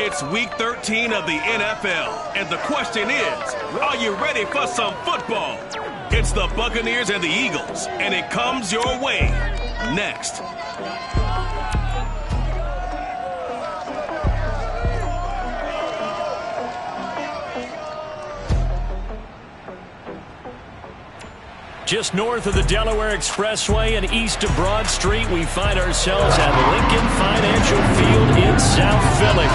It's Week 13 of the NFL, and the question is, are you ready for some football? It's the Buccaneers and the Eagles, and it comes your way next. Just north of the Delaware Expressway and east of Broad Street, we find ourselves at Lincoln Financial Field in South Philly.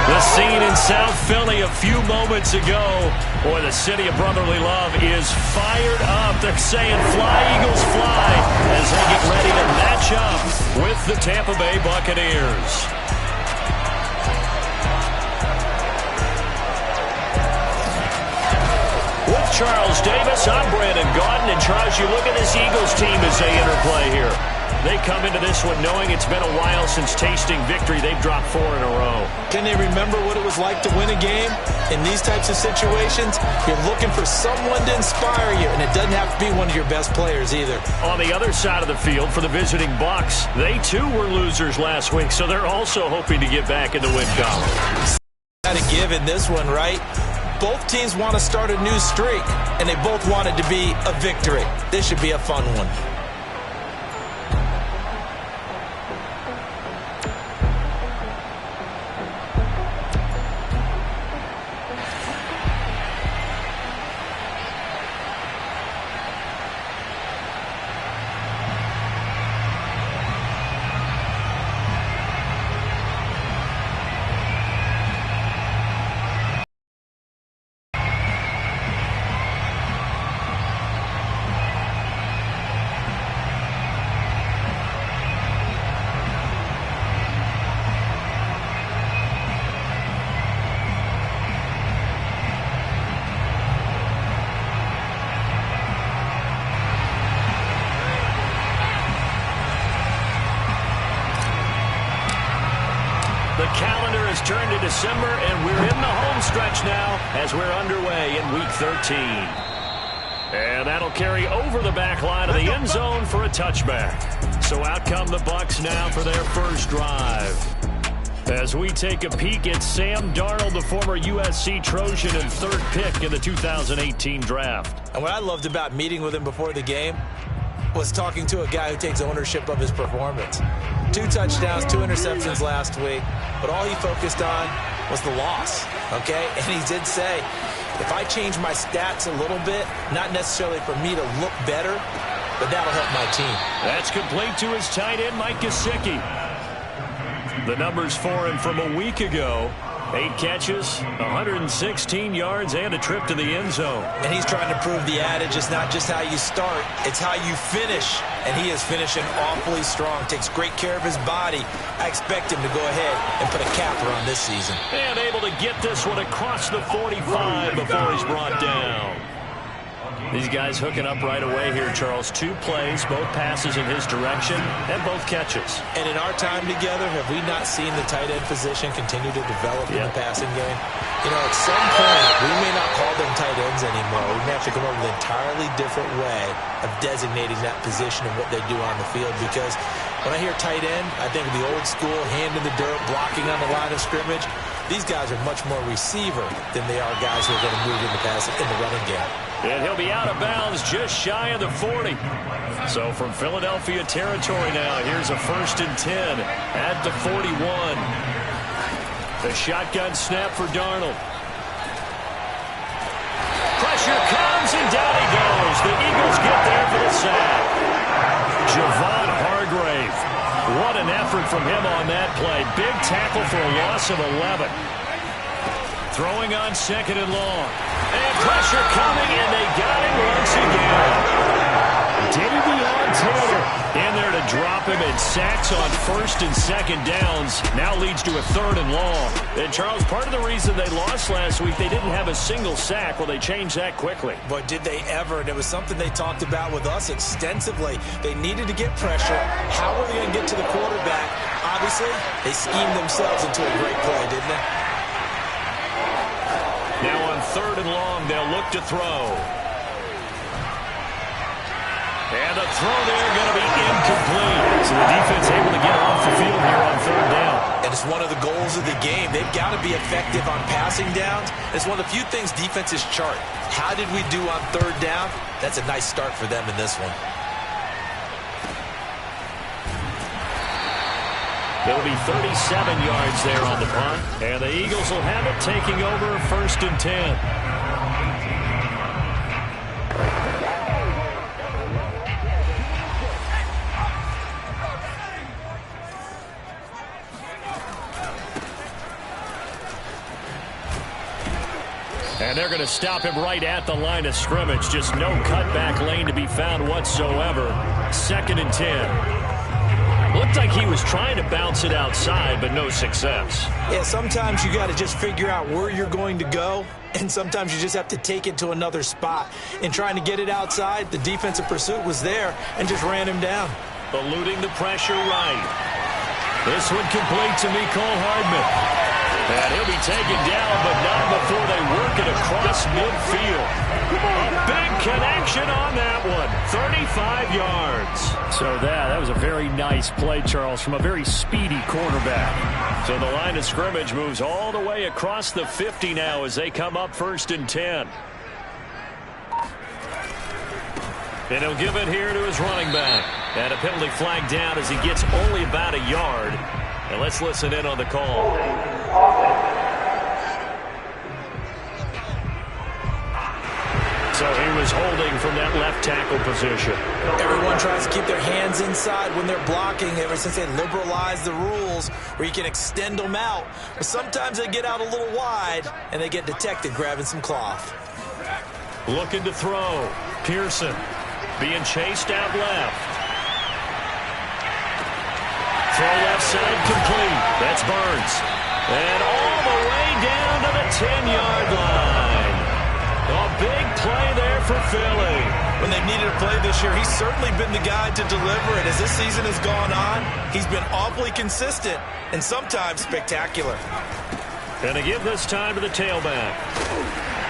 The scene in South Philly a few moments ago. Boy, the city of brotherly love is fired up. They're saying, "Fly, Eagles, fly," as they get ready to match up with the Tampa Bay Buccaneers. Charles Davis, I'm Brandon Gaudin, and Charles, you look at this Eagles team as they interplay here. They come into this one knowing it's been a while since tasting victory. They've dropped 4 in a row. Can they remember what it was like to win a game? In these types of situations, you're looking for someone to inspire you, and it doesn't have to be one of your best players either. On the other side of the field for the visiting Bucs, they too were losers last week, so they're also hoping to get back in the win column. Got to give in this one, right? Both teams want to start a new streak, and they both want it to be a victory. This should be a fun one. The calendar has turned to December, and we're in the home stretch now as we're underway in Week 13. And that'll carry over the back line of the end zone for a touchback. So out come the Bucs now for their first drive. As we take a peek at Sam Darnold, the former USC Trojan and 3rd pick in the 2018 draft. And what I loved about meeting with him before the game was talking to a guy who takes ownership of his performance. 2 touchdowns, 2 interceptions last week, but all he focused on was the loss, okay? And he did say, if I change my stats a little bit, not necessarily for me to look better, but that'll help my team. That's complete to his tight end, Mike Gesicki. The numbers for him from a week ago: 8 catches, 116 yards, and a trip to the end zone. And he's trying to prove the adage is not just how you start, it's how you finish. And he is finishing awfully strong, takes great care of his body. I expect him to go ahead and put a capper on this season. And able to get this one across the 45 before he's brought down. These guys hooking up right away here, Charles. 2 plays, both passes in his direction, and both catches. And in our time together, have we not seen the tight end position continue to develop in the passing game? You know, at some point, we may not call them tight ends anymore. We may have to come up with an entirely different way of designating that position and what they do on the field. Because when I hear tight end, I think of the old school, hand in the dirt, blocking on the line of scrimmage. These guys are much more receiver than they are guys who are going to move in the pass in the running game. And he'll be out of bounds just shy of the 40. So from Philadelphia territory now, here's a 1st and 10 at the 41. The shotgun snap for Darnold. Pressure comes, and down he goes. The Eagles get there for the sack. Javon Hargrave. What an effort from him on that play. Big tackle for a loss of 11. Throwing on 2nd and long. And pressure coming, and they got him once again. Davion Taylor in there to drop him, and sacks on 1st and 2nd downs. Now leads to a 3rd and long. And, Charles, part of the reason they lost last week, they didn't have a single sack. Well, they changed that quickly. But did they ever? And it was something they talked about with us extensively. They needed to get pressure. How were they going to get to the quarterback? Obviously, they schemed themselves into a great play, didn't they? Now on 3rd and long, they'll look to throw. And the throw there going to be incomplete. So the defense able to get off the field here on 3rd down. And And it's one of the goals of the game. They've got to be effective on passing downs. It's one of the few things defenses chart. How did we do on third down? That's a nice start for them in this one. It'll be 37 yards there on the punt. And the Eagles will have it, taking over 1st and 10. And they're going to stop him right at the line of scrimmage. Just no cutback lane to be found whatsoever. 2nd and 10. Looked like he was trying to bounce it outside, but no success. Yeah, sometimes you got to just figure out where you're going to go, and sometimes you just have to take it to another spot. In trying to get it outside, the defensive pursuit was there and just ran him down. Eluding the pressure right. This one complete to Mecole Hardman. And he'll be taken down, but not before they work it across midfield. A big connection on that one. 35 yards. So that was a very nice play, Charles, from a very speedy quarterback. So the line of scrimmage moves all the way across the 50 now as they come up 1st and 10. And he'll give it here to his running back. And a penalty flag down as he gets only about a yard. And let's listen in on the call. So he was holding from that left tackle position. Everyone tries to keep their hands inside when they're blocking ever since they liberalized the rules where you can extend them out. But sometimes they get out a little wide and they get detected grabbing some cloth. Looking to throw. Pearson being chased out left. Throw left side complete. That's Burns. And all the way down to the 10-yard line. A big play there for Philly. When they've needed a play this year, he's certainly been the guy to deliver it. As this season has gone on, he's been awfully consistent and sometimes spectacular. And to give this time to the tailback.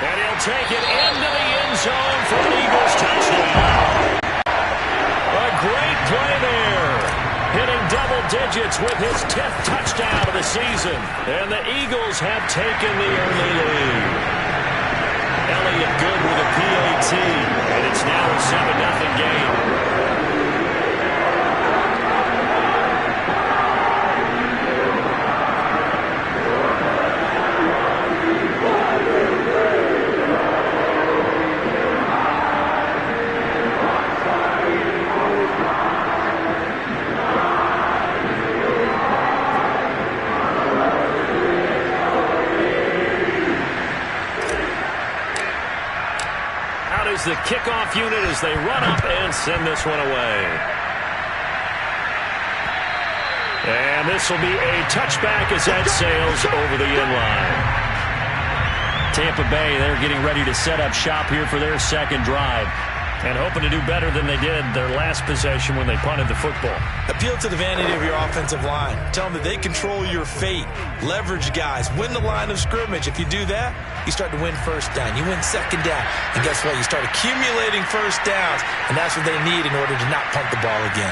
And he'll take it into the end zone for an Eagles touchdown. A great play there. Hitting double digits with his 10th touchdown of the season. And the Eagles have taken the early lead. Elliott good with a PAT. And it's now a 7-0 game. The kickoff unit as they run up and send this one away. And this will be a touchback as that sails over the end line. Tampa Bay, they're getting ready to set up shop here for their second drive and hoping to do better than they did their last possession when they punted the football. Appeal to the vanity of your offensive line. Tell them that they control your fate. Leverage guys. Win the line of scrimmage. If you do that, you start to win first down. You win second down. And guess what? You start accumulating first downs. And that's what they need in order to not punt the ball again.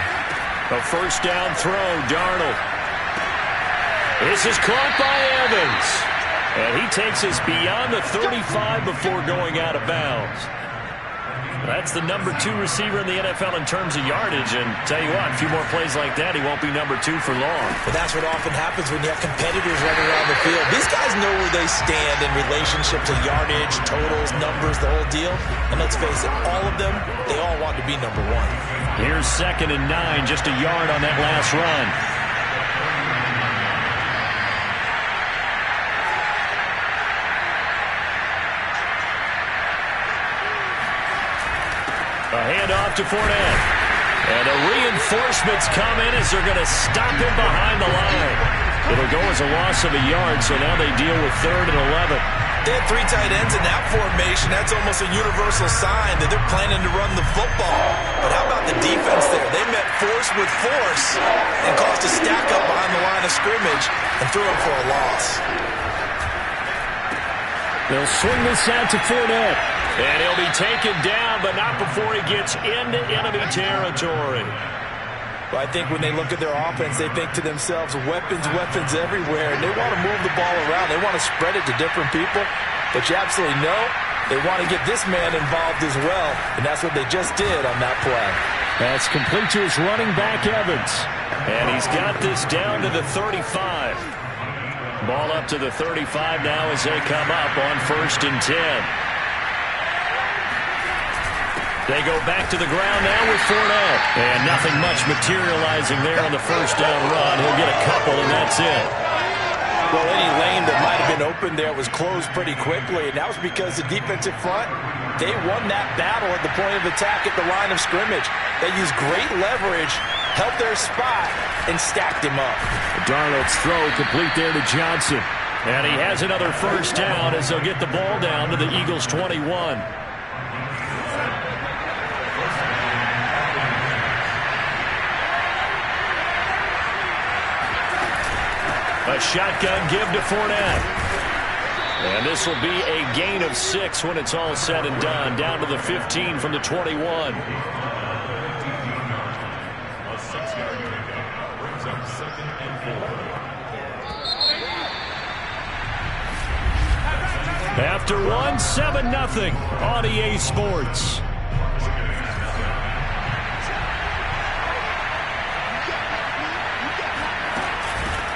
A first down throw, Darnold. This is caught by Evans. And he takes us beyond the 35 before going out of bounds. That's the number 2 receiver in the NFL in terms of yardage. And tell you what, a few more plays like that, he won't be number 2 for long. But that's what often happens when you have competitors running around the field. These guys know where they stand in relationship to yardage, totals, numbers, the whole deal. And let's face it, all of them, they all want to be number 1. Here's 2nd and 9, just a yard on that last run. A handoff to Fournette. And the reinforcements come in as they're going to stop him behind the line. It'll go as a loss of a yard, so now they deal with 3rd and 11. They had 3 tight ends in that formation. That's almost a universal sign that they're planning to run the football. But how about the defense there? They met force with force and caused a stack up behind the line of scrimmage and threw him for a loss. They'll swing this out to Fournette. And he'll be taken down, but not before he gets into enemy territory. Well, I think when they look at their offense, they think to themselves, weapons, weapons everywhere, and they want to move the ball around. They want to spread it to different people, but you absolutely know they want to get this man involved as well, and that's what they just did on that play. That's complete to his running back, Evans, and he's got this down to the 35. Ball up to the 35 now as they come up on 1st and 10. They go back to the ground now with Fournette. And nothing much materializing there on the first down run. He'll get a couple, and that's it. Well, any lane that might have been open there was closed pretty quickly, and that was because the defensive front, they won that battle at the point of attack at the line of scrimmage. They used great leverage, held their spot, and stacked him up. Darnold's throw complete there to Johnson. And he has another first down as they'll get the ball down to the Eagles' 21. A shotgun give to Fournette. And this will be a gain of 6 when it's all said and done. Down to the 15 from the 21. A 6-yard pickup brings up 2nd and 4. After 1, 7-0 on EA Sports.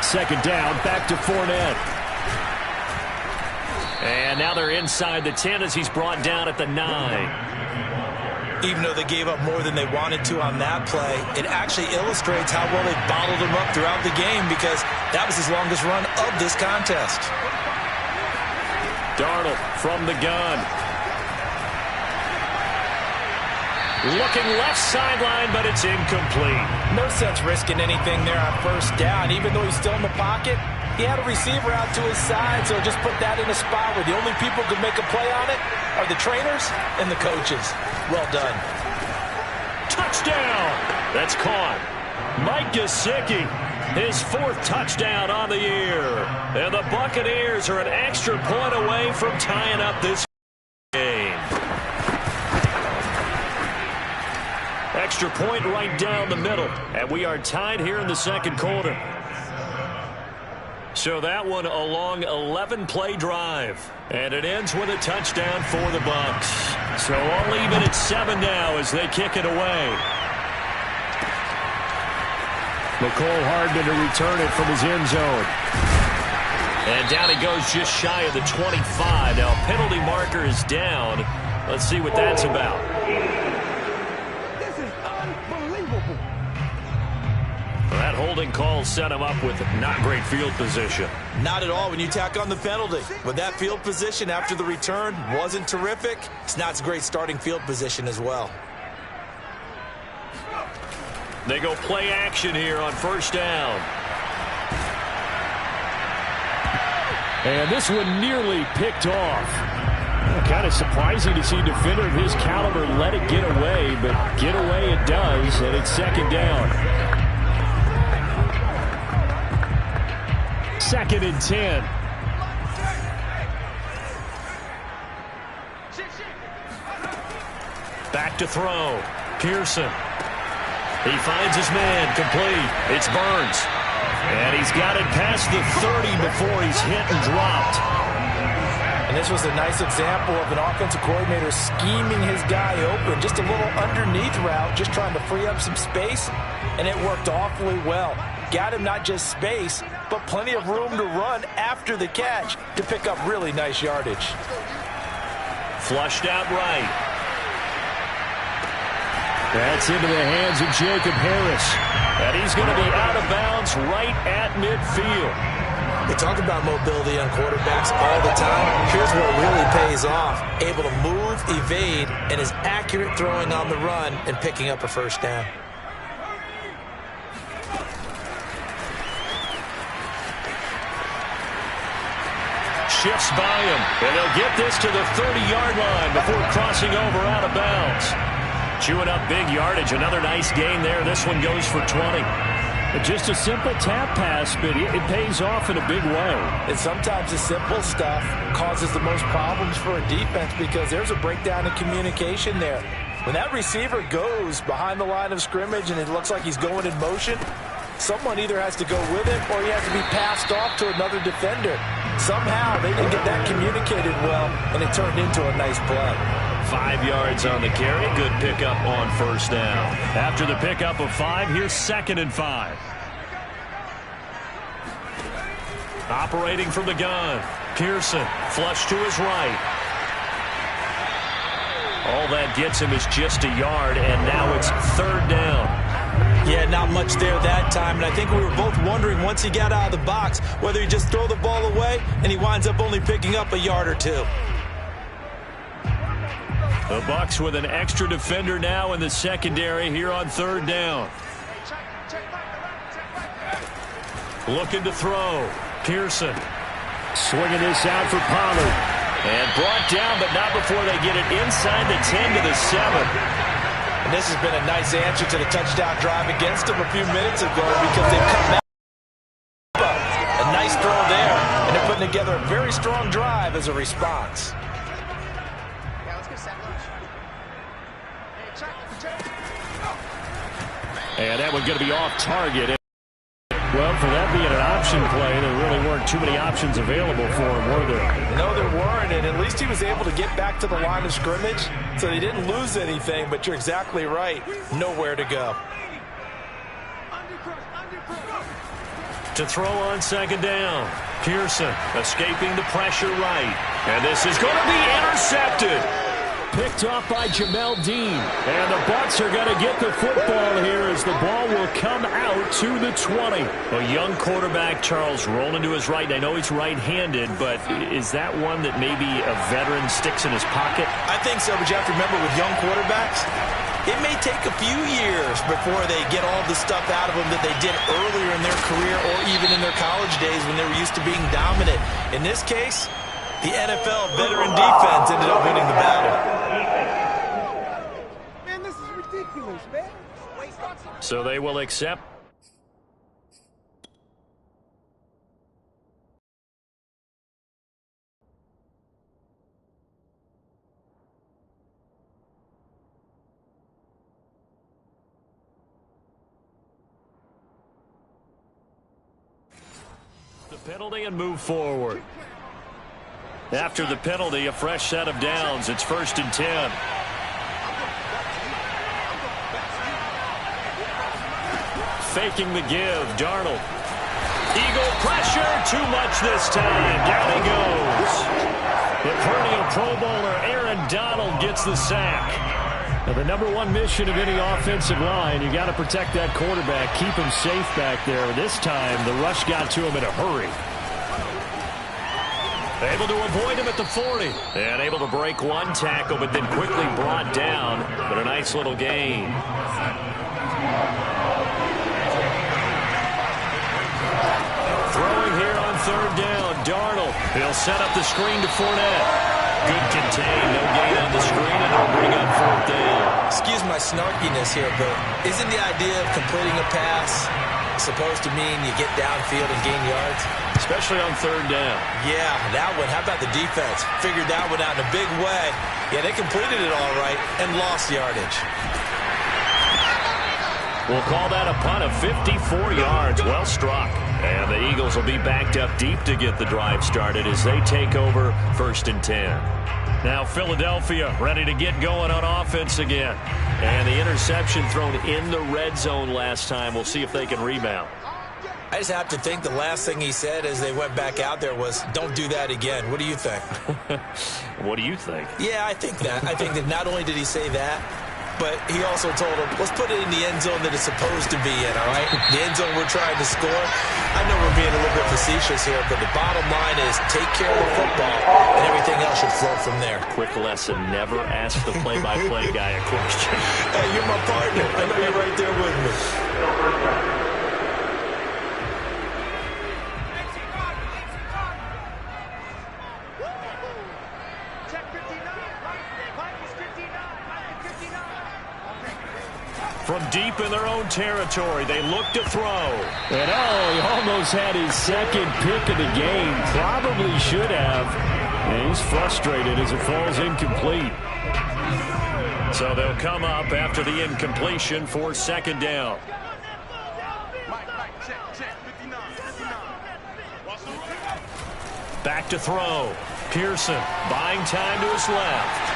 Second down, back to Fournette. And now they're inside the 10 as he's brought down at the 9. Even though they gave up more than they wanted to on that play, it actually illustrates how well they bottled him up throughout the game because that was his longest run of this contest. Darnold from the gun. Looking left sideline, but it's incomplete. No sense risking anything there on first down. Even though he's still in the pocket, he had a receiver out to his side, so just put that in a spot where the only people who could make a play on it are the trainers and the coaches. Well done. Touchdown! That's caught. Mike Gesicki, his 4th touchdown on the year. And the Buccaneers are an extra point away from tying up this game. Extra point right down the middle. And we are tied here in the 2nd quarter. So that one a long 11-play drive. And it ends with a touchdown for the Bucs. So all even at 7 now as they kick it away. McCole Hardman to return it from his end zone. And down he goes just shy of the 25. Now penalty marker is down. Let's see what that's about. That holding call set him up with not great field position. Not at all when you tack on the penalty. But that field position after the return wasn't terrific. It's not a great starting field position as well. They go play action here on first down. And this one nearly picked off. Kind of surprising to see a defender of his caliber let it get away, but get away it does, and it's 2nd down. 2nd and 10. Back to throw. Pearson. He finds his man, complete. It's Burns. And he's got it past the 30 before he's hit and dropped. And this was a nice example of an offensive coordinator scheming his guy open. Just a little underneath route, just trying to free up some space, and it worked awfully well. Got him not just space, but plenty of room to run after the catch to pick up really nice yardage. Flushed out right. That's into the hands of Jacob Harris. And he's going to be out of bounds right at midfield. They talk about mobility on quarterbacks all the time. Here's where it really pays off. Able to move, evade, and is accurate throwing on the run and picking up a first down. Shifts by him, and they'll get this to the 30-yard line before crossing over out of bounds. Chewing up big yardage. Another nice gain there. This one goes for 20. Just a simple tap pass, but it pays off in a big way. And sometimes the simple stuff causes the most problems for a defense because there's a breakdown in communication there. When that receiver goes behind the line of scrimmage and it looks like he's going in motion, someone either has to go with him or he has to be passed off to another defender. Somehow they didn't get that communicated well, and it turned into a nice play. 5 yards on the carry. Good pickup on first down. After the pickup of 5, here's 2nd and 5. Operating from the gun. Pearson, flush to his right. All that gets him is just a yard, and now it's 3rd down. Yeah, not much there that time, and I think we were both wondering once he got out of the box whether he just throw the ball away and he winds up only picking up a yard or two. The Bucs with an extra defender now in the secondary here on 3rd down. Looking to throw. Pearson swinging this out for Pollard. And brought down, but not before they get it inside the 10 to the 7. And this has been a nice answer to the touchdown drive against them a few minutes ago because they've come back. A nice throw there, and they're putting together a very strong drive as a response. And that one's going to be off target. Well, for that being an option play, there really weren't too many options available for him, were there? No, there weren't, and at least he was able to get back to the line of scrimmage, so they didn't lose anything, but you're exactly right. Nowhere to go. To throw on 2nd down. Pearson escaping the pressure right. And this is going to be intercepted. Picked off by Jamel Dean. And the Bucs are going to get the football here as the ball will come out to the 20. A young quarterback, Charles, rolling to his right. I know he's right-handed, but is that one that maybe a veteran sticks in his pocket? I think so, but you have to remember with young quarterbacks, it may take a few years before they get all the stuff out of them that they did earlier in their career or even in their college days when they were used to being dominant. In this case, the NFL veteran defense ended up winning the battle. Man, this is ridiculous, man. So they will accept. The penalty and move forward. After the penalty, a fresh set of downs. It's 1st and 10. Faking the give. Darnold. Eagle pressure. Too much this time. Down he goes. The perennial Pro Bowler Aaron Donald gets the sack. Now, the #1 mission of any offensive line, you got to protect that quarterback, keep him safe back there. This time, the rush got to him in a hurry. Able to avoid him at the 40. And able to break one tackle, but then quickly brought down. But a nice little gain. Throwing here on 3rd down. Darnold. He'll set up the screen to Fournette. Good contain. No gain on the screen, and it'll bring up 4th down. Excuse my snarkiness here, but isn't the idea of completing a pass supposed to mean you get downfield and gain yards? Especially on 3rd down. Yeah, that one. How about the defense? Figured that one out in a big way. Yeah, they completed it all right and lost yardage. We'll call that a punt of 54 yards. Well struck. And the Eagles will be backed up deep to get the drive started as they take over 1st and 10. Now Philadelphia ready to get going on offense again. And the interception thrown in the red zone last time. We'll see if they can rebound. I just have to think the last thing he said as they went back out there was, don't do that again. What do you think? What do you think? Yeah, I think that. I think that not only did he say that, but he also told him, let's put it in the end zone that it's supposed to be in, all right? The end zone we're trying to score. I know we're being a little bit facetious here, but the bottom line is take care of the football, and everything else should flow from there. Quick lesson, never ask the play-by-play guy a question. Hey, you're my partner. I know you're right there with me. From deep in their own territory, they look to throw. And he almost had his second pick of the game. Probably should have. And he's frustrated as it falls incomplete. So they'll come up after the incompletion for second down. Back to throw. Pearson buying time to his left.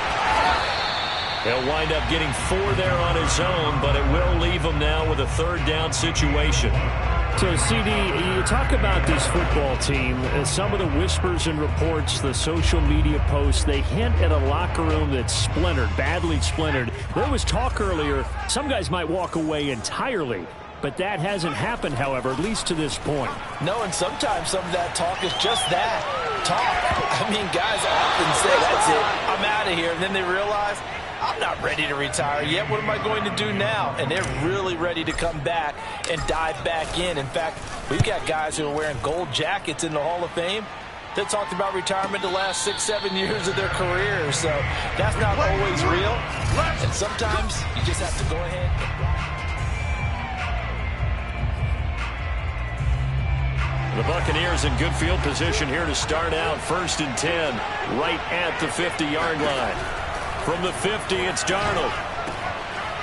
He'll wind up getting 4 there on his own, but it will leave him now with a third down situation. So, CD, you talk about this football team, some of the whispers and reports, the social media posts, they hint at a locker room that's splintered, badly splintered. There was talk earlier, some guys might walk away entirely. But that hasn't happened, however, at least to this point. No, and sometimes some of that talk is just that, talk. I mean, guys often say, that's it, I'm out of here. And then they realize, I'm not ready to retire yet. What am I going to do now? And they're really ready to come back and dive back in. In fact, we've got guys who are wearing gold jackets in the Hall of Fame that talked about retirement the last 6-7 years of their career. So that's not always real. And sometimes you just have to go ahead and... The Buccaneers in good field position here to start out. 1st and 10, right at the 50-yard line. From the 50, it's Darnold.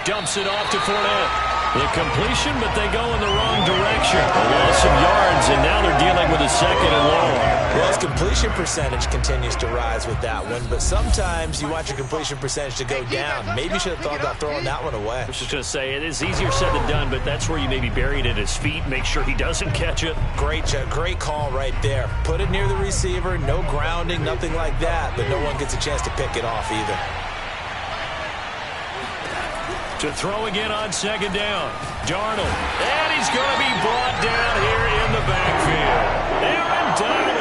Dumps it off to Fournette. The completion, but they go in the wrong direction. A loss of yards, and now they're dealing with a 2nd and long. Well, his completion percentage continues to rise with that one, but sometimes you want your completion percentage to go down. Maybe you should have thought about throwing that one away. I was just going to say, it is easier said than done, but that's where you maybe bury it at his feet, make sure he doesn't catch it. Great call right there. Put it near the receiver, no grounding, nothing like that, but no one gets a chance to pick it off either. To throw again on 2nd down. Darnold. And he's going to be brought down here in the backfield. Aaron Donald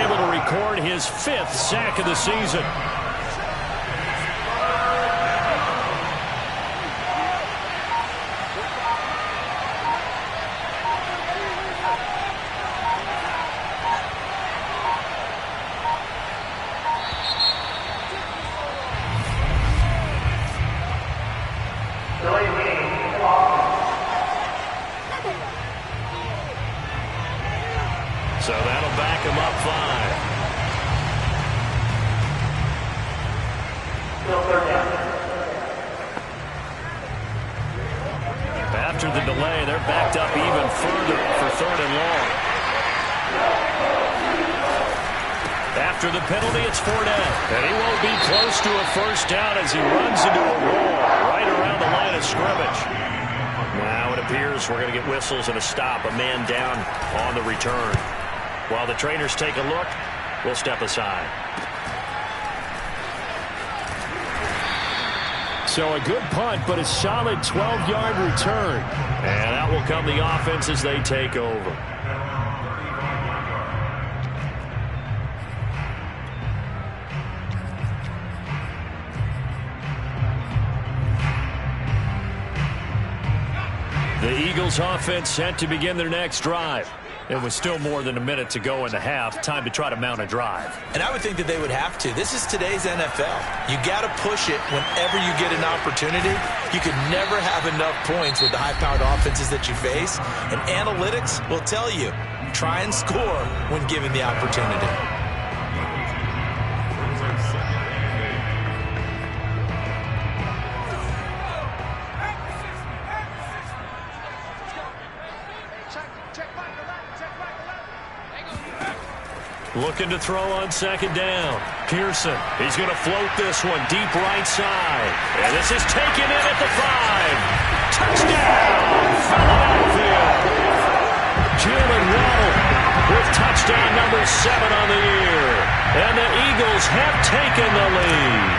able to record his 5th sack of the season. So that'll back him up 5. After the delay, they're backed up even further for 3rd and long. After the penalty, it's Fournette. And he won't be close to a 1st down as he runs into a wall right around the line of scrimmage. Now it appears we're going to get whistles and a stop, a man down on the return. While the trainers take a look, we'll step aside. So a good punt, but a solid 12-yard return. And out will come the offense as they take over. The Eagles offense set to begin their next drive. It was still more than a minute to go in the half. Time to try to mount a drive. And I would think that they would have to. This is today's NFL. You got to push it whenever you get an opportunity. You could never have enough points with the high-powered offenses that you face. And analytics will tell you, try and score when given the opportunity. Looking to throw on 2nd down. Pearson, he's going to float this one deep right side. And this is taken in at the 5. Touchdown, Philadelphia. Jalen Waddle with touchdown number 7 on the year. And the Eagles have taken the lead.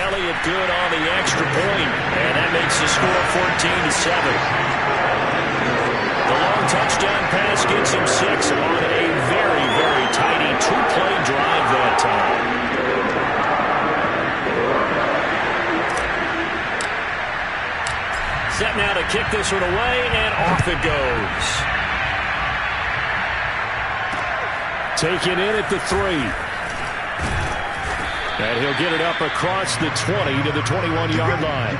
Elliott good on the extra point, and that makes the score 14-7. The long touchdown pass gets him 6 on a very, very tidy 2-play drive that time. Set now to kick this one away, and off it goes. Taken in at the 3. And he'll get it up across the 20 to the 21-yard line.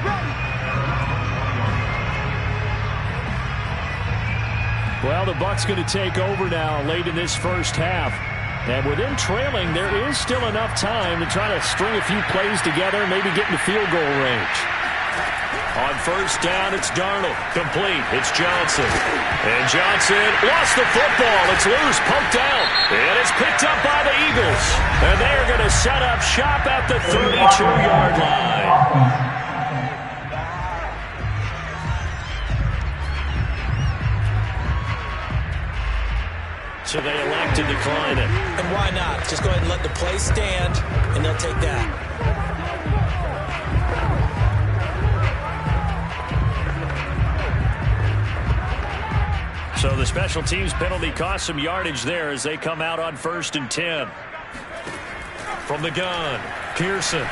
Well, the Bucs going to take over now late in this first half. And with them trailing, there is still enough time to try to string a few plays together and maybe get into field goal range. On first down, it's Darnold. Complete. It's Johnson. And Johnson lost the football. It's loose. Poked out. And it's picked up by the Eagles. And they're going to set up shop at the 32-yard line. So they elect to decline it. And why not? Just go ahead and let the play stand, and they'll take that. So the special teams penalty cost some yardage there as they come out on 1st and 10. From the gun, Pearson.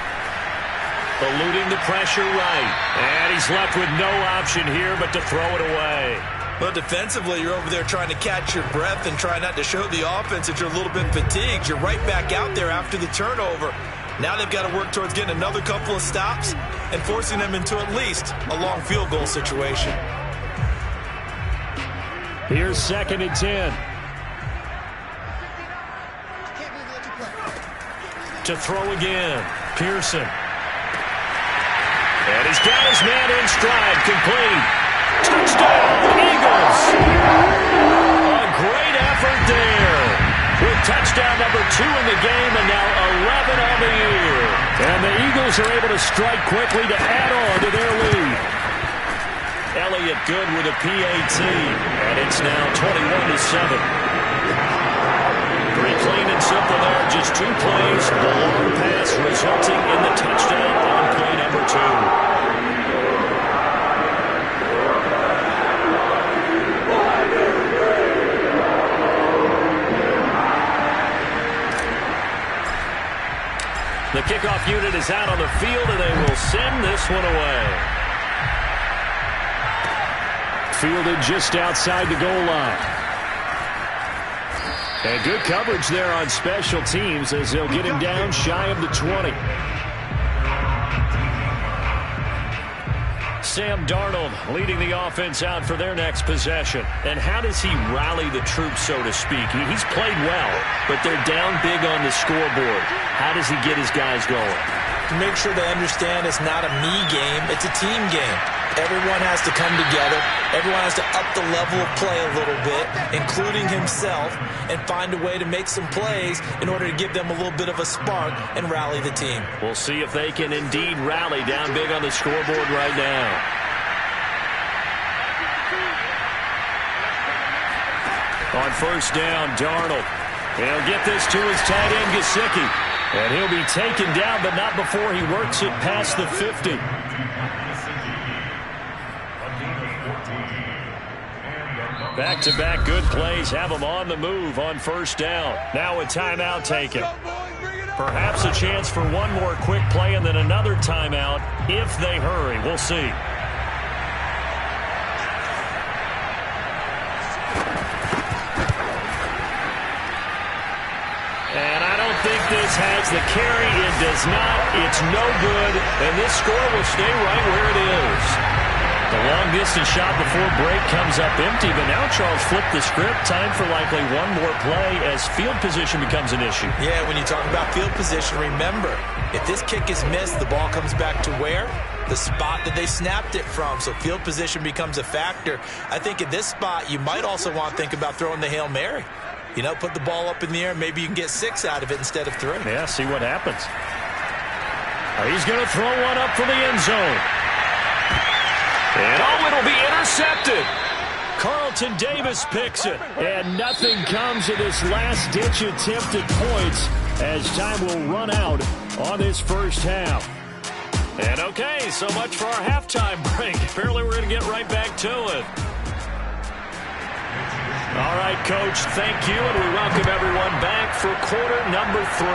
Eluding the pressure right. And he's left with no option here but to throw it away. Well, defensively, you're over there trying to catch your breath and try not to show the offense that you're a little bit fatigued. You're right back out there after the turnover. Now they've got to work towards getting another couple of stops and forcing them into at least a long field goal situation. Here's 2nd and 10. To throw again, Pearson. And he's got his man in stride, complete. Touchdown, Eagles! A great effort there. With touchdown number 2 in the game and now 11 on the year. And the Eagles are able to strike quickly to add on to their lead. Elliott good with a PAT. And it's now 21-7. Pretty clean and simple there. Just 2 plays. The long pass resulting in the touchdown on play number 2. The kickoff unit is out on the field, and they will send this one away. Fielded just outside the goal line. And good coverage there on special teams as they'll get him down shy of the 20. Sam Darnold leading the offense out for their next possession. And how does he rally the troops, so to speak? He's played well, but they're down big on the scoreboard. How does he get his guys going? To make sure they understand it's not a me game, it's a team game. Everyone has to come together. Everyone has to up the level of play a little bit, including himself, and find a way to make some plays in order to give them a little bit of a spark and rally the team. We'll see if they can indeed rally down big on the scoreboard right now. On first down, Darnold. He'll get this to his tight end, Gesicki. And he'll be taken down, but not before he works it past the 50. Back-to-back good plays have them on the move on first down. Now a timeout taken. Perhaps a chance for one more quick play and then another timeout if they hurry. We'll see. And I don't think this has the carry. It does not. It's no good. And this score will stay right where it is. The long-distance shot before break comes up empty, but now Charles flipped the script. Time for likely one more play as field position becomes an issue. Yeah, when you talk about field position, remember, if this kick is missed, the ball comes back to where? The spot that they snapped it from. So field position becomes a factor. I think at this spot, you might also want to think about throwing the Hail Mary. You know, put the ball up in the air. Maybe you can get 6 out of it instead of 3. Yeah, see what happens. He's going to throw one up for the end zone. And it'll be intercepted. Carlton Davis picks it. And nothing comes of this last-ditch attempt at points as time will run out on this first half. And okay, so much for our halftime break. Apparently we're going to get right back to it. All right, Coach, thank you, and we welcome everyone back for quarter number 3.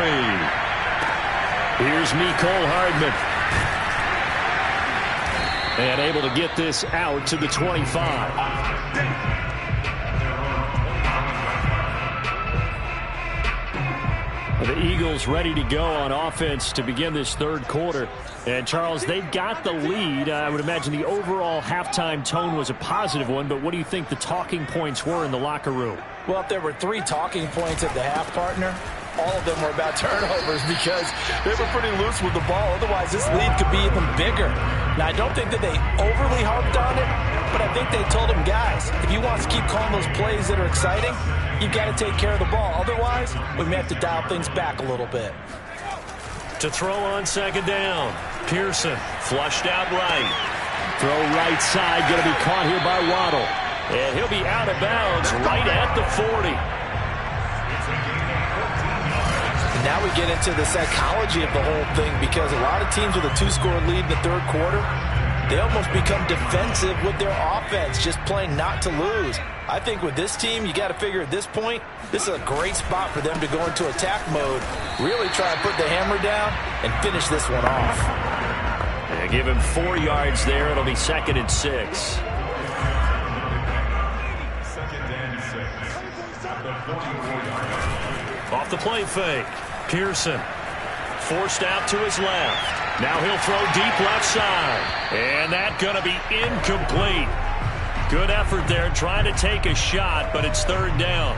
Here's Mecole Hardman. And able to get this out to the 25. The Eagles ready to go on offense to begin this third quarter. And, Charles, they've got the lead. I would imagine the overall halftime tone was a positive one, but what do you think the talking points were in the locker room? Well, if there were 3 talking points at the half, partner, all of them were about turnovers because they were pretty loose with the ball. Otherwise, this lead could be even bigger. Now, I don't think that they overly harped on it, but I think they told them, guys, if you want to keep calling those plays that are exciting, you've got to take care of the ball. Otherwise, we may have to dial things back a little bit. To throw on second down, Pearson flushed out right. Throw right side, going to be caught here by Waddle. And he'll be out of bounds right at the 40. Now we get into the psychology of the whole thing because a lot of teams with a 2-score lead in the third quarter, they almost become defensive with their offense, just playing not to lose. I think with this team, you got to figure at this point, this is a great spot for them to go into attack mode, really try and put the hammer down and finish this one off. Yeah, give him 4 yards there. It'll be 2nd and 6. Off the play fake. Pearson forced out to his left. Now he'll throw deep left side. And that's going to be incomplete. Good effort there trying to take a shot, but it's 3rd down.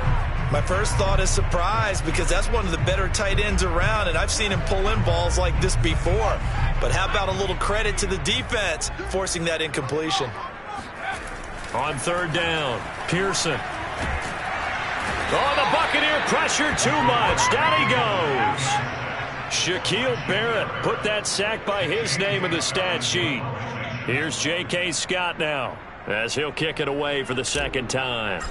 My first thought is surprise because that's one of the better tight ends around, and I've seen him pull in balls like this before. But how about a little credit to the defense forcing that incompletion? On 3rd down, Pearson. Oh, the Buccaneer pressure too much. Down he goes. Shaquille Barrett put that sack by his name in the stat sheet. Here's J.K. Scott now as he'll kick it away for the 2nd time.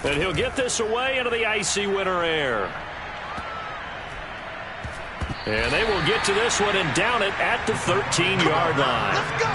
And he'll get this away into the icy winter air. And they will get to this one and down it at the 13-yard line. Let's go.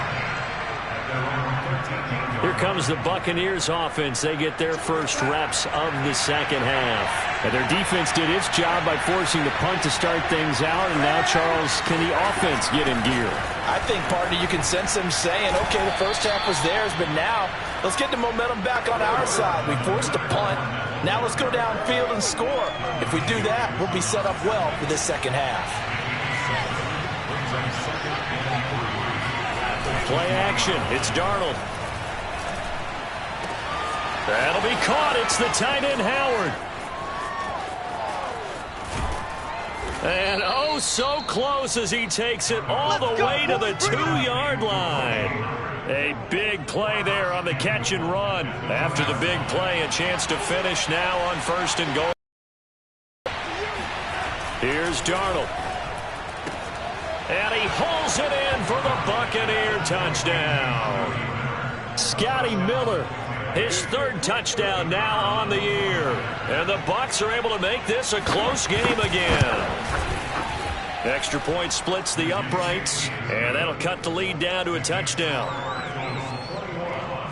Here comes the Buccaneers offense. They get their first reps of the second half. And their defense did its job by forcing the punt to start things out. And now, Charles, can the offense get in gear? I think, partner, you can sense them saying, okay, the first half was theirs, but now let's get the momentum back on our side. We forced a punt. Now let's go downfield and score. If we do that, we'll be set up well for this second half. Play action. It's Darnold. That'll be caught. It's the tight end, Howard. And oh, so close as he takes it all the way to the 2-yard line. A big play there on the catch and run. After the big play, a chance to finish now on 1st and goal. Here's Darnold. And he hauls it in for the Buccaneer touchdown. Scotty Miller, his 3rd touchdown now on the year. And the Bucs are able to make this a close game again. Extra point splits the uprights, and that'll cut the lead down to a touchdown.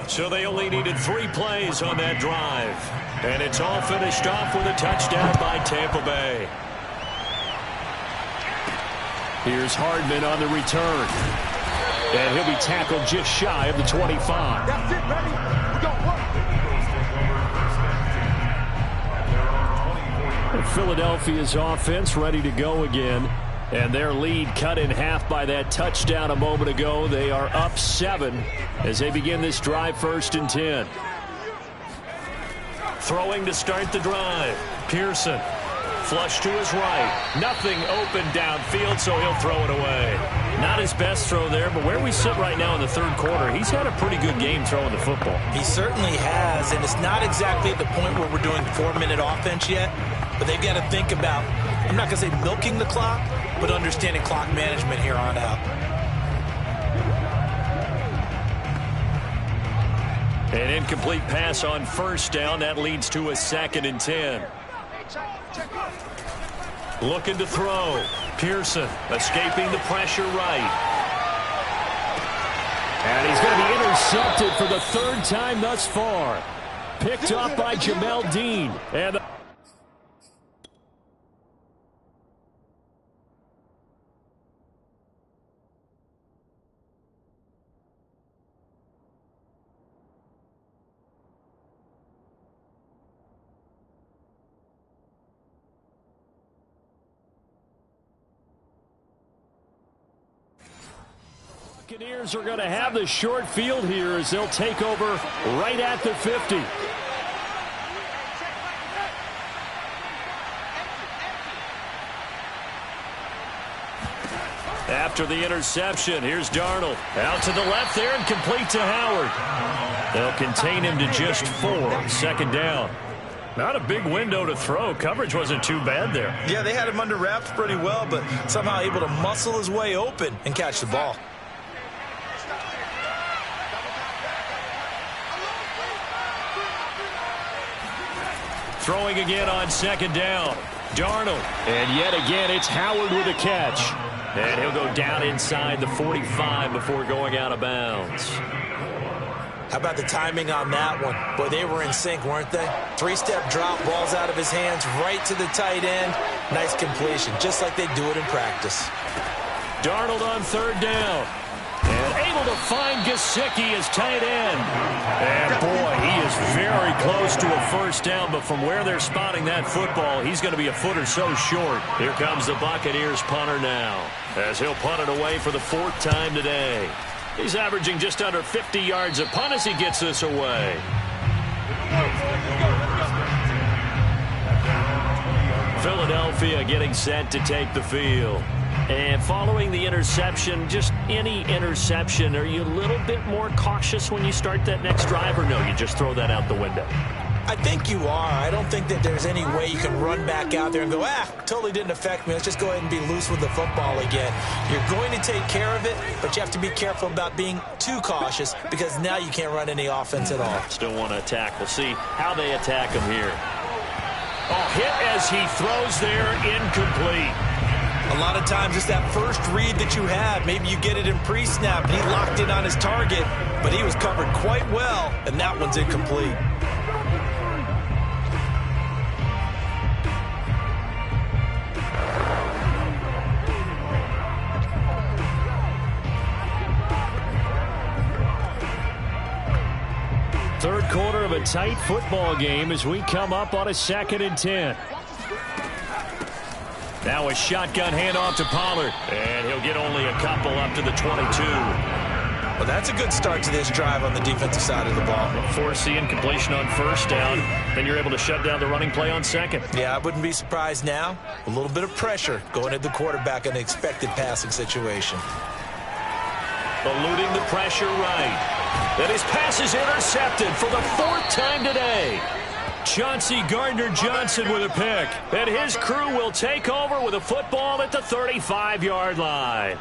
So they only needed 3 plays on that drive. And it's all finished off with a touchdown by Tampa Bay. Here's Hardman on the return. And he'll be tackled just shy of the 25. That's it, ready? We got one. Philadelphia's offense ready to go again. And their lead cut in half by that touchdown a moment ago. They are up 7 as they begin this drive, 1st and 10. Throwing to start the drive. Pearson. Flush to his right. Nothing open downfield, so he'll throw it away. Not his best throw there, but where we sit right now in the 3rd quarter, he's had a pretty good game throwing the football. He certainly has, and it's not exactly at the point where we're doing 4-minute offense yet, but they've got to think about, I'm not going to say milking the clock, but understanding clock management here on out. An incomplete pass on 1st down. That leads to a 2nd and 10. Looking to throw. Pearson escaping the pressure right. And he's going to be intercepted for the 3rd time thus far. Picked off by Jamel Dean. And Buccaneers are going to have the short field here as they'll take over right at the 50. After the interception, here's Darnold. Out to the left there and complete to Howard. They'll contain him to just 4. Second down. Not a big window to throw. Coverage wasn't too bad there. Yeah, they had him under wraps pretty well, but somehow able to muscle his way open and catch the ball. Throwing again on second down. Darnold. And yet again, it's Howard with a catch. And he'll go down inside the 45 before going out of bounds. How about the timing on that one? Boy, they were in sync, weren't they? 3-step drop, ball's out of his hands, right to the tight end. Nice completion, just like they do it in practice. Darnold on third down. And able to find Gesicki as tight end. And boy, he is very close to a first down, but from where they're spotting that football, he's going to be a foot or so short. Here comes the Buccaneers punter now, as he'll punt it away for the 4th time today. He's averaging just under 50 yards a punt as he gets this away. Philadelphia getting set to take the field. And following the interception, just any interception, are you a little bit more cautious when you start that next drive, or no, you just throw that out the window? I think you are. I don't think that there's any way you can run back out there and go, totally didn't affect me. Let's just go ahead and be loose with the football again. You're going to take care of it, but you have to be careful about being too cautious because now you can't run any offense at all. Still want to attack. We'll see how they attack him here. Oh, hit as he throws there, incomplete. A lot of times it's that first read that you have. Maybe you get it in pre-snap, and he locked in on his target, but he was covered quite well, and that one's incomplete. Third quarter of a tight football game as we come up on a 2nd and 10. Now a shotgun handoff to Pollard, and he'll get only a couple up to the 22. Well, that's a good start to this drive on the defensive side of the ball. Force the incompletion on first down, then you're able to shut down the running play on second. Yeah, I wouldn't be surprised now. A little bit of pressure going at the quarterback in an expected passing situation. Eluding the pressure right. Then his pass is intercepted for the 4th time today. Chauncey Gardner-Johnson with a pick. And his crew will take over with a football at the 35-yard line.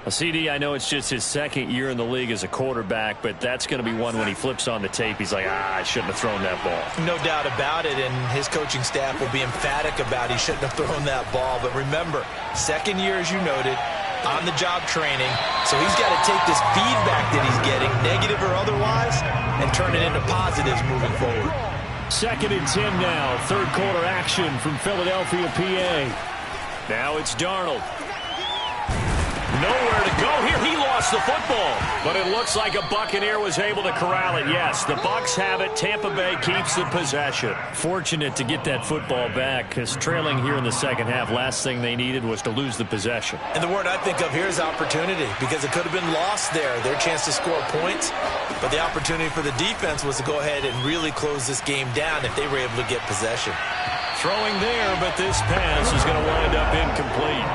CD, I know it's just his 2nd year in the league as a quarterback, but that's going to be one when he flips on the tape. He's like, I shouldn't have thrown that ball. No doubt about it, and his coaching staff will be emphatic about he shouldn't have thrown that ball. But remember, 2nd year, as you noted, on-the-job training, so he's got to take this feedback that he's getting, negative or otherwise, and turn it into positives moving forward. 2nd and 10 now. Third quarter action from Philadelphia, PA. Now it's Darnold. Nowhere to go here. He lost the football, but it looks like a Buccaneer was able to corral it. Yes, the Bucs have it. Tampa Bay keeps the possession. Fortunate to get that football back because trailing here in the second half, last thing they needed was to lose the possession. And the word I think of here is opportunity because it could have been lost there, their chance to score points. But the opportunity for the defense was to go ahead and really close this game down if they were able to get possession. Throwing there, but this pass is going to wind up incomplete.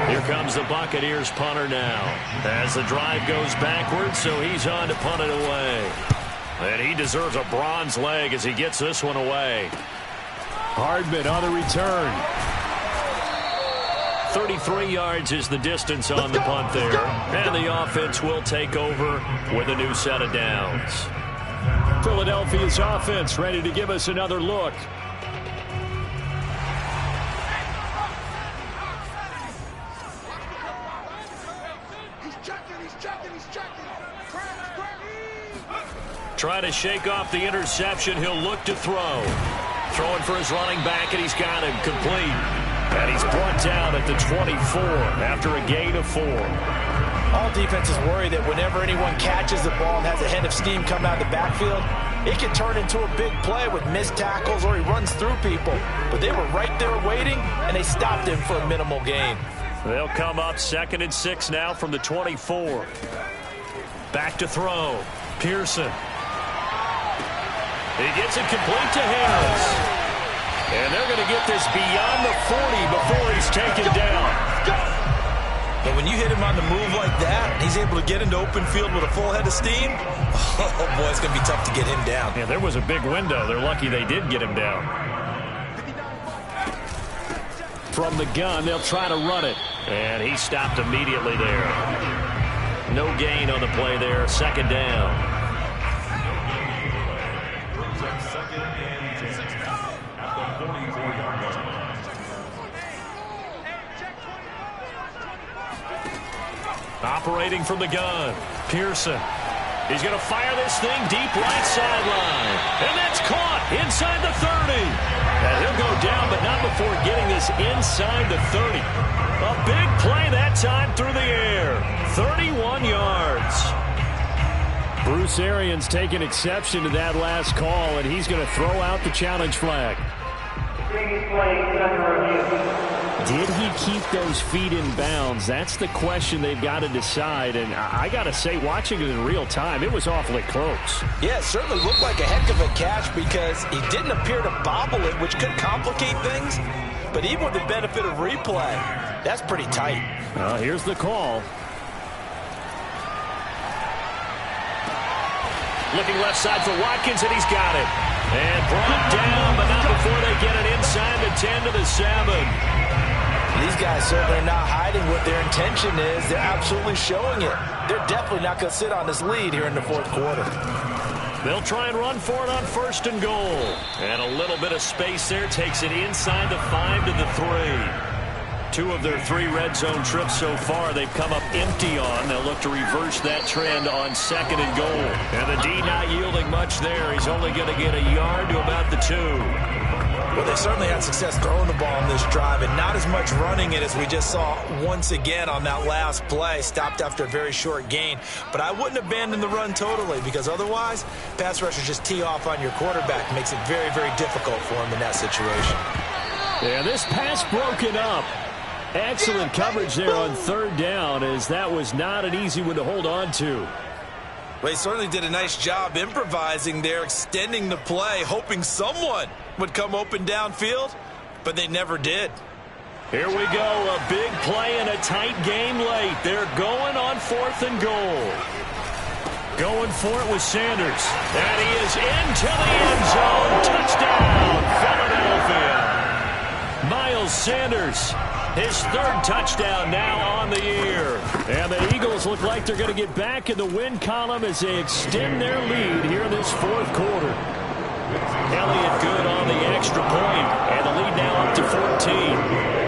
Here comes the Buccaneers punter now as the drive goes backwards, so he's on to punt it away. And he deserves a bronze leg as he gets this one away. Hardman on the return. 33 yards is the distance on the punt there. And the offense will take over with a new set of downs. Philadelphia's offense ready to give us another look. Trying to shake off the interception. He'll look to throw. Throwing for his running back, and he's got him complete. And he's brought down at the 24 after a gain of 4. All defenses worry that whenever anyone catches the ball and has a head of steam come out of the backfield, it can turn into a big play with missed tackles or he runs through people. But they were right there waiting, and they stopped him for a minimal gain. They'll come up 2nd and 6 now from the 24. Back to throw. Pearson. He gets it complete to Harris. And they're going to get this beyond the 40 before he's taken down. But when you hit him on the move like that, and he's able to get into open field with a full head of steam, oh boy, it's going to be tough to get him down. Yeah, there was a big window. They're lucky they did get him down. From the gun, they'll try to run it. And he stopped immediately there. No gain on the play there. 2nd down. Operating from the gun, Pearson. He's going to fire this thing deep right sideline. And that's caught inside the 30. And he'll go down, but not before getting this inside the 30. A big play that time through the air. 31 yards. Bruce Arians taking exception to that last call, and he's going to throw out the challenge flag. Did he keep those feet in bounds? That's the question they've got to decide. And I got to say, watching it in real time, it was awfully close. Yeah, it certainly looked like a heck of a catch because he didn't appear to bobble it, which could complicate things. But even with the benefit of replay, that's pretty tight. Here's the call. Looking left side for Watkins, and he's got it. And brought down, but not before they get it inside the 10 to the 7. These guys certainly are not hiding what their intention is. They're absolutely showing it. They're definitely not going to sit on this lead here in the 4th quarter. They'll try and run for it on 1st and goal. And a little bit of space there takes it inside the 5 to the 3. 2 of their 3 red zone trips so far they've come up empty on. They'll look to reverse that trend on 2nd and goal. And the D not yielding much there. He's only going to get a yard to about the 2. Well, they certainly had success throwing the ball on this drive and not as much running it as we just saw once again on that last play. Stopped after a very short gain. But I wouldn't abandon the run totally because otherwise, pass rushers just tee off on your quarterback. Makes it very, very difficult for him in that situation. Yeah, this pass broken up. Excellent coverage there on 3rd down, as that was not an easy one to hold on to. Well, he certainly did a nice job improvising there, extending the play, hoping someone would come open downfield, but they never did. Here we go, a big play in a tight game late. They're going on 4th and goal. Going for it with Sanders. And he is into the end zone. Touchdown, Philadelphia. Miles Sanders. His 3rd touchdown now on the year. And the Eagles look like they're going to get back in the win column as they extend their lead here in this 4th quarter. Elliott good on the extra point, and the lead now up to 14.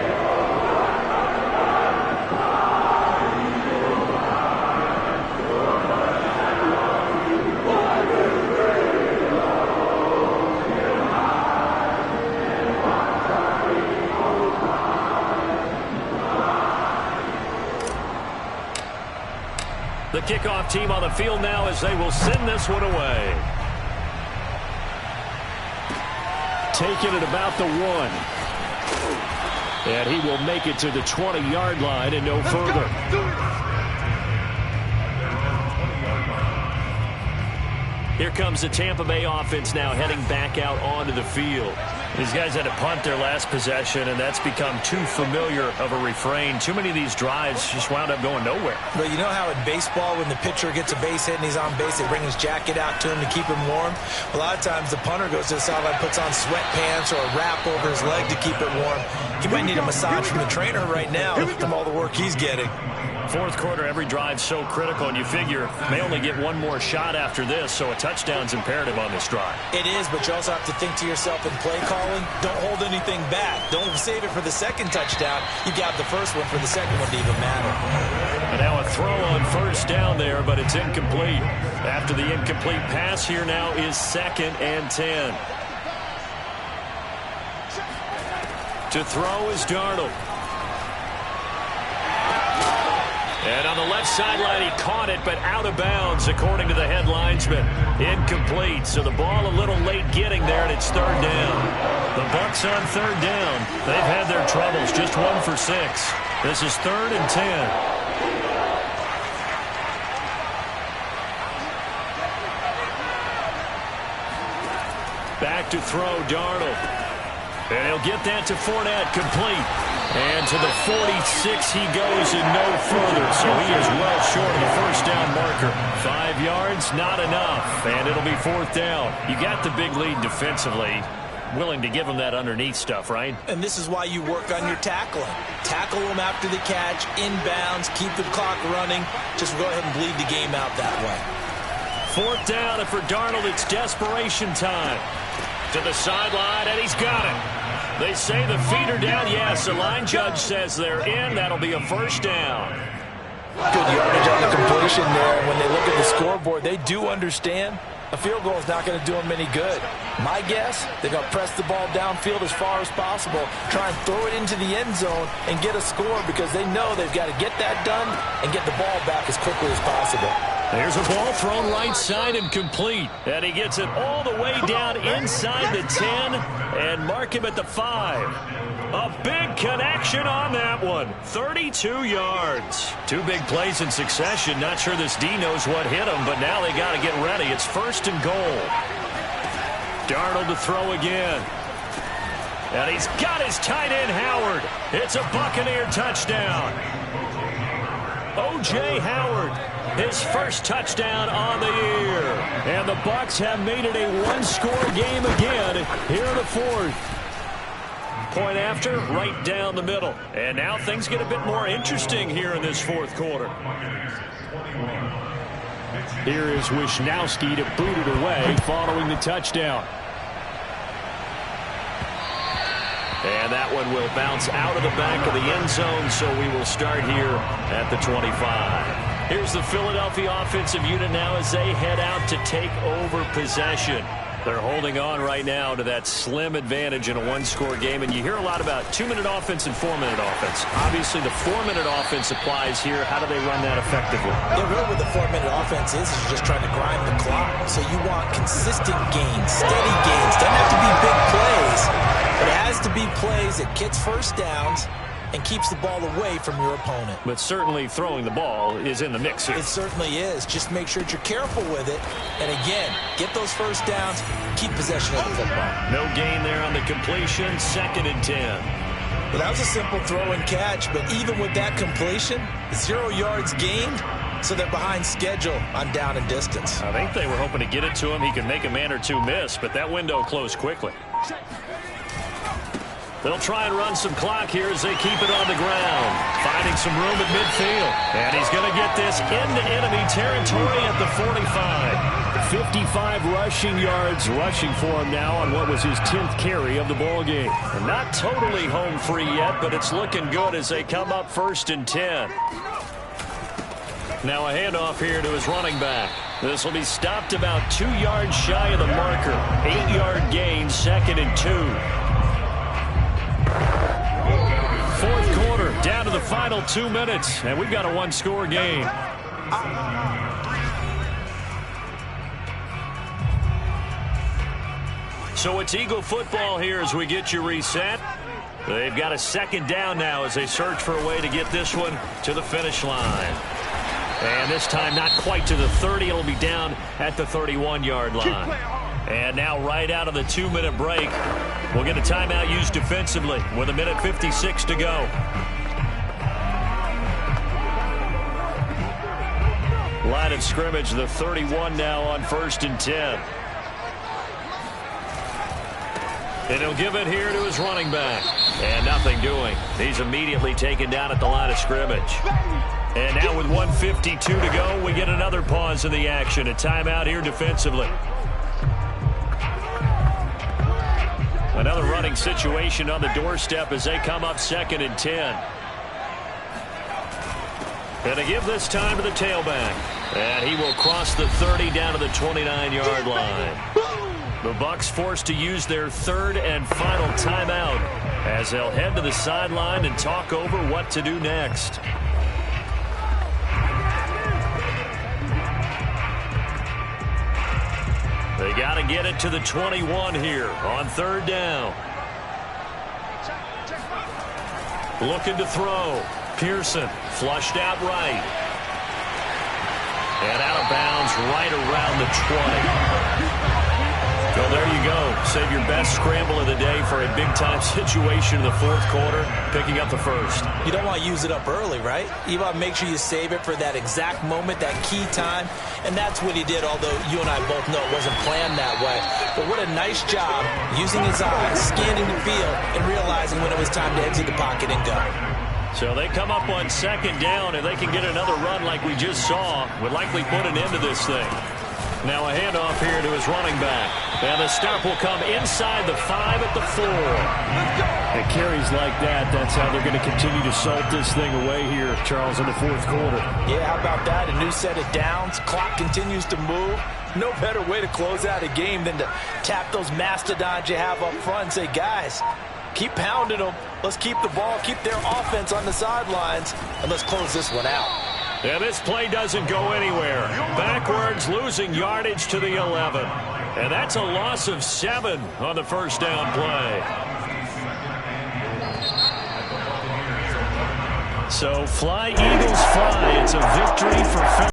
The kickoff team on the field now as they will send this one away. Taking it about the 1. And he will make it to the 20-yard line and no further. Here comes the Tampa Bay offense now heading back out onto the field. These guys had to punt their last possession, and that's become too familiar of a refrain. Too many of these drives just wound up going nowhere. But you know how in baseball, when the pitcher gets a base hit and he's on base, they bring his jacket out to him to keep him warm? A lot of times the punter goes to the sideline, puts on sweatpants or a wrap over his leg to keep it warm. He might need a massage from the trainer right now from all the work he's getting. 4th quarter, every drive's so critical, and you figure may only get one more shot after this, so a touchdown's imperative on this drive. It is, but you also have to think to yourself in play calling, don't hold anything back. Don't save it for the 2nd touchdown. You got the 1st one for the 2nd one to even matter. And now a throw on 1st down there, but it's incomplete. After the incomplete pass, here now is 2nd and 10. To throw is Darnold. And on the left sideline, he caught it, but out of bounds, according to the head linesman. Incomplete, so the ball a little late getting there, and it's third down. The Bucs on third down. They've had their troubles, just 1 for 6. This is 3rd and 10. Back to throw, Darnold. And he'll get that to Fournette, complete. And to the 46 he goes and no further. So he is well short of the first down marker. 5 yards, not enough. And it'll be 4th down. You got the big lead defensively. Willing to give him that underneath stuff, right? And this is why you work on your tackling. Tackle them after the catch, inbounds, keep the clock running. Just go ahead and bleed the game out that way. 4th down, and for Darnold, it's desperation time. To the sideline, and he's got it. They say the feet are down. Yes, the line judge says they're in. That'll be a first down. Good yardage on the completion there. When they look at the scoreboard, they do understand a field goal is not going to do them any good. My guess, they're going to press the ball downfield as far as possible, try and throw it into the end zone and get a score because they know they've got to get that done and get the ball back as quickly as possible. There's a ball thrown right side and complete. And he gets it all the way down inside the 10 and mark him at the 5. A big connection on that one. 32 yards. 2 big plays in succession. Not sure this D knows what hit him, but now they got to get ready. It's 1st and goal. Darnold to throw again. And he's got his tight end, Howard. It's a Buccaneer touchdown. O.J. Howard, his first touchdown on the year. And the Bucs have made it a 1-score game again here in the 4th. Point after, right down the middle. And now things get a bit more interesting here in this 4th quarter. Here is Wisnowski to boot it away following the touchdown. And that one will bounce out of the back of the end zone, so we will start here at the 25. Here's the Philadelphia offensive unit now as they head out to take over possession. They're holding on right now to that slim advantage in a 1-score game, and you hear a lot about 2-minute offense and 4-minute offense. Obviously, the 4-minute offense applies here. How do they run that effectively? Yeah, really what the 4-minute offense is you're just trying to grind the clock. So you want consistent gains, steady gains. Doesn't have to be big plays, but it has to be plays that gets first downs and keeps the ball away from your opponent. But certainly throwing the ball is in the mix here. It certainly is. Just make sure that you're careful with it. And again, get those first downs, keep possession of the football. No gain there on the completion, 2nd and 10. Well, that was a simple throw and catch, but even with that completion, 0 yards gained, so they're behind schedule on down and distance. I think they were hoping to get it to him. He could make a man or two miss, but that window closed quickly. They'll try and run some clock here as they keep it on the ground. Finding some room at midfield. And he's going to get this into enemy territory at the 45. 55 rushing yards rushing for him now on what was his 10th carry of the ball game. And not totally home free yet, but it's looking good as they come up 1st and 10. Now a handoff here to his running back. This will be stopped about 2 yards shy of the marker. 8-yard gain, 2nd and 2. 4th quarter, down to the final 2 minutes, and we've got a 1-score game. So it's Eagle football here as we get you reset. They've got a 2nd down now as they search for a way to get this one to the finish line. And this time not quite to the 30. It'll be down at the 31-yard line. And now right out of the 2-minute break, we'll get a timeout used defensively with 1:56 to go. Line of scrimmage, the 31 now on 1st and 10. And he'll give it here to his running back. And nothing doing. He's immediately taken down at the line of scrimmage. And now with 1:52 to go, we get another pause in the action. A timeout here defensively. Another running situation on the doorstep as they come up 2nd and 10. And to give this time to the tailback. And he will cross the 30 down to the 29-yard line. The Bucs forced to use their 3rd and final timeout as they'll head to the sideline and talk over what to do next. They got to get it to the 21 here on third down. Looking to throw. Pearson flushed out right. And out of bounds right around the 20. So there you go. Save your best scramble of the day for a big-time situation in the fourth quarter, picking up the first. You don't want to use it up early, right? You want to make sure you save it for that exact moment, that key time. And that's what he did, although you and I both know it wasn't planned that way. But what a nice job using his eyes, scanning the field, and realizing when it was time to exit the pocket and go. So they come up on second down, and they can get another run like we just saw. Would likely put an end to this thing. Now a handoff here to his running back. And the stop will come inside the 5 at the 4. And carries like that, that's how they're going to continue to salt this thing away here, Charles, in the fourth quarter. Yeah, how about that? A new set of downs. Clock continues to move. No better way to close out a game than to tap those mastodons you have up front and say, guys, keep pounding them. Let's keep the ball, keep their offense on the sidelines, and let's close this one out. And this play doesn't go anywhere. Backwards, losing yardage to the 11. And that's a loss of 7 on the first down play. So fly, Eagles fly. It's a victory for